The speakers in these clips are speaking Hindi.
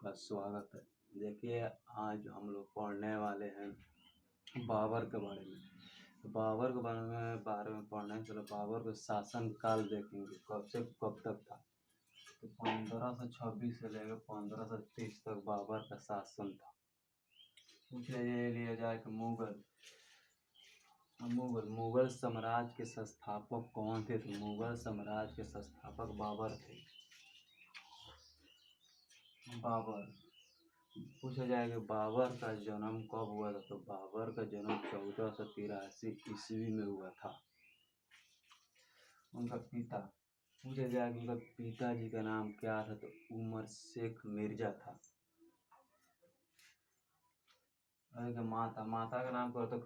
का स्वागत है। देखिए, आज हम लोग पढ़ने वाले हैं बाबर के बारे में। तो बाबर के बारे में पढ़ने से बाबर का शासन काल देखेंगे, कब से कब तक था। तो 1526 से लेकर 1530 तक बाबर का शासन था। पूछ लिया जाए कि मुगल साम्राज्य के संस्थापक कौन थे। तो मुगल साम्राज्य के संस्थापक बाबर थे। बाबर पूछा जाए कि बाबर का जन्म कब हुआ था। तो बाबर का जन्म 1483 ईस्वी में हुआ था। उनका पिता पूछा जाए कि उनका पिताजी का नाम क्या था। तो उमर शेख मिर्जा था। और माता का नाम क्या था।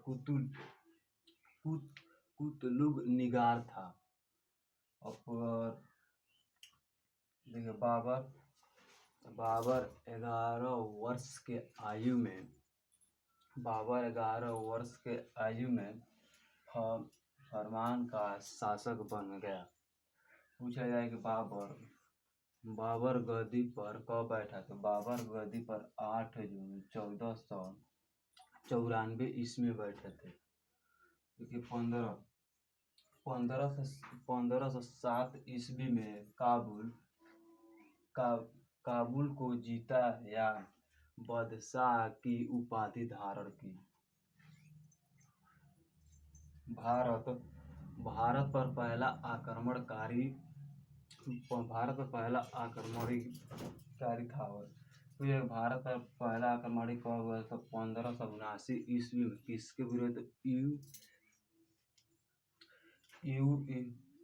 कुतलुग निगार था। और देखिए, बाबर 11 वर्ष के आयु में फरमान का शासक बन गया। पूछा जाए कि बाबर गद्दी पर कब बैठा। तो बाबर गद्दी पर 8 जून 1494 ईस्वी में बैठे थे। क्योंकि 1507 ईस्वी में काबुल को जीता या बादशाह की उपाधि धारण की। भारत पर पहला आक्रमणकारी था। और तो यह भारत पर पहला आक्रमणकारी कब हुआ था। 1579 ईस्वी में किसके विरुद्ध।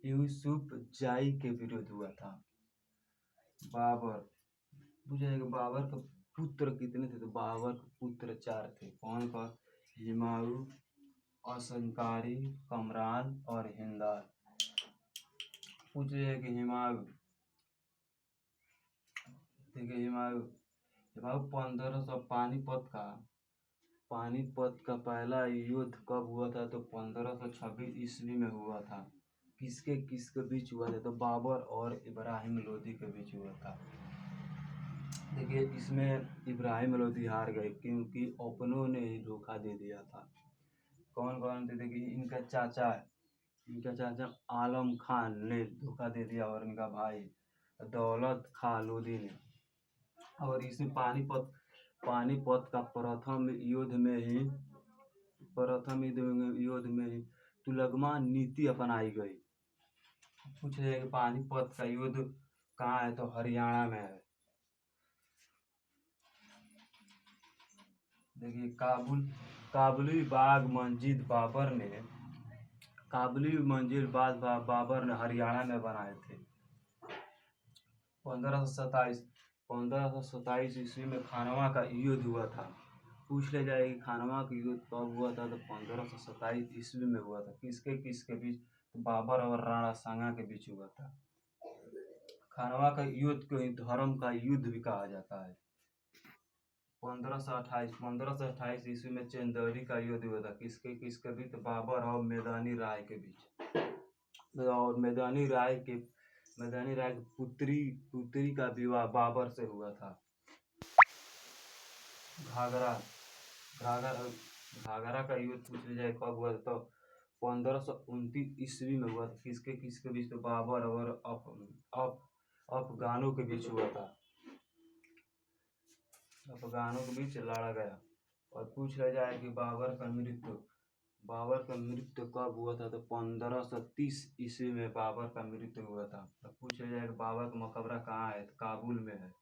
यूसुफ जाई के विरुद्ध हुआ था। बाबर पूछा जाएगा बाबर के पुत्र कितने थे। तो बाबर के पुत्र 4 थे। कौन कौन। हुमायूं, असंकारी, कमरान और हिंदाल। पूछा जाएगा कि हुमायूं 1500 पानीपत का पहला युद्ध कब हुआ था। तो 1526 ईस्वी में हुआ था। किसके बीच हुआ था। तो बाबर और इब्राहिम लोदी के बीच हुआ था। देखिए, इसमें इब्राहिम लोदी हार गए क्योंकि अपनों ने ही धोखा दे दिया था। कौन कौन थे। देखिए, इनका चाचा आलम खान ने धोखा दे दिया और इनका भाई दौलत खां लोदी ने। और इसमें पानीपत का प्रथम युद्ध में ही तुलगमा नीति अपनाई गई। पूछा जाए कि पानीपत का युद्ध कहाँ है। तो हरियाणा में है। देखिए, काबुली बाग मस्जिद बाबर ने हरियाणा में बनाए थे। 1527 ईस्वी में खानवा का युद्ध हुआ था। पूछ ले जाए कि खानवा का युद्ध कब हुआ था। तो 1527 ईस्वी में हुआ था। किसके बीच। बाबर और राणा सांगा के बीच हुआ था। खानवा का युद्ध को धर्म का युद्ध भी कहा जाता है। 1528 ईस्वी में चंदेरी का युद्ध हुआ था। किसके बीच। बाबर और मैदानी राय के बीच। और मैदानी राय की पुत्री का विवाह बाबर से हुआ था। घाघरा का युद्ध पूछ लिया जाए कब हुआ था। तो 1529 ईस्वी में हुआ था। किसके बीच। तो बाबर और अफगानों के बीच हुआ था। अफगानों के बीच लड़ा गया। और पूछ लिया जाए कि बाबर का मृत्यु कब हुआ था। तो 1530 ईस्वी में बाबर का मृत्यु हुआ था। तो पूछ लिया जाए कि बाबर का मकबरा कहाँ है। तो काबुल में है।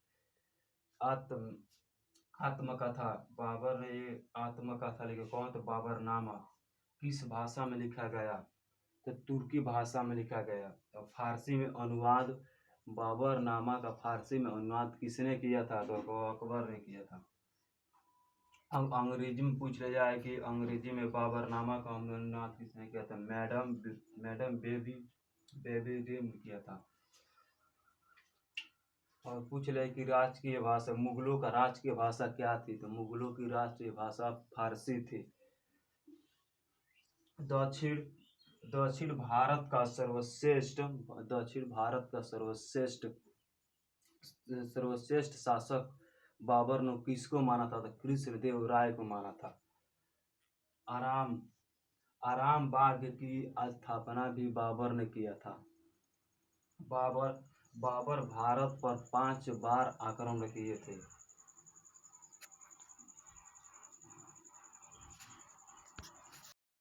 आत्मकथा बाबर ने ये आत्मकथा लिखी। कौन। तो बाबरनामा किस भाषा में लिखा गया। तो तुर्की भाषा में लिखा गया। तो फारसी में अनुवाद बाबरनामा का फारसी में अनुवाद किसने किया था। तो अकबर ने किया था। अब अंग्रेजी में पूछ लिया जाए कि अंग्रेजी में बाबरनामा का अनुवाद किसने किया था। मैडम बेबी ने किया था। और पूछ ले कि राजकीय भाषा मुगलों का राजकीय भाषा क्या थी। तो मुगलों की राष्ट्रीय भाषा फारसी थी। दक्षिण भारत का सर्वश्रेष्ठ शासक बाबर ने किसको माना था? तो कृष्णदेव राय को माना था। आराम आराम बाग की स्थापना भी बाबर ने किया था। बाबर बाबर भारत पर 5 बार आक्रमण किए थे।